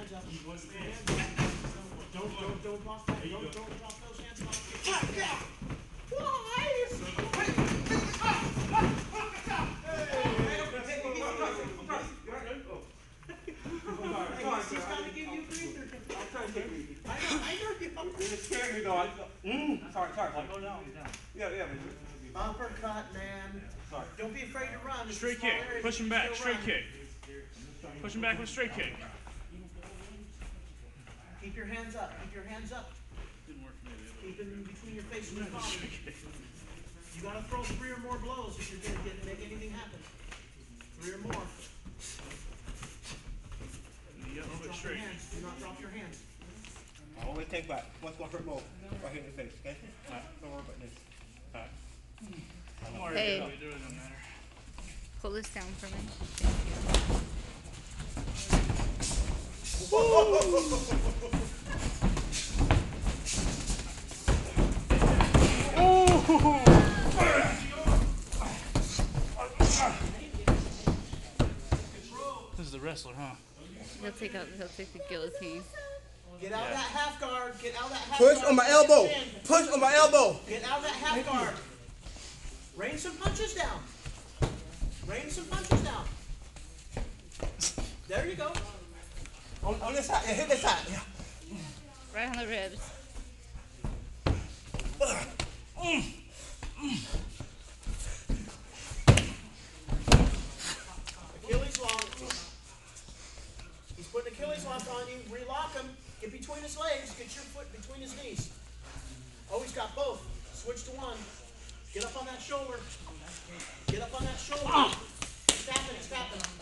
hands up. Keep your hands up. Don't drop that. Don't drop those hands off. Why? He's got to give you breather. I'm trying to take it easy. I know you. It's scaring me though. Sorry. Go down. Yeah. Uppercut, man. Sorry. Don't be afraid to run. Straight kick. Push him back. Straight kick. Push him back with a straight kick. Keep your hands up. Keep your hands up. Didn't work for me. Keep them between your face and your body. You got to throw 3 or more blows if you're going to make anything happen. 3 or more. You got a little bit straight. Do not drop your hands. I always take back. What's going to hurt more? Right here in the face, okay? Don't worry about this. I'm already Hey. good. It really doesn't matter. Pull this down for me. This is the wrestler, huh? He'll take the guillotine. Get out of that half guard. Get out of that half Push guard. on my elbow. Push on my elbow. Get out of that half guard. Rain some punches down. Rain some punches down. There you go. On this side. Yeah, hit this side. Yeah. Right on the ribs. Achilles lock. He's putting Achilles lock on you. Relock him. Get between his legs. Get your foot between his knees. Oh, he's got both. Switch to one. Get up on that shoulder. Get up on that shoulder. It's happening.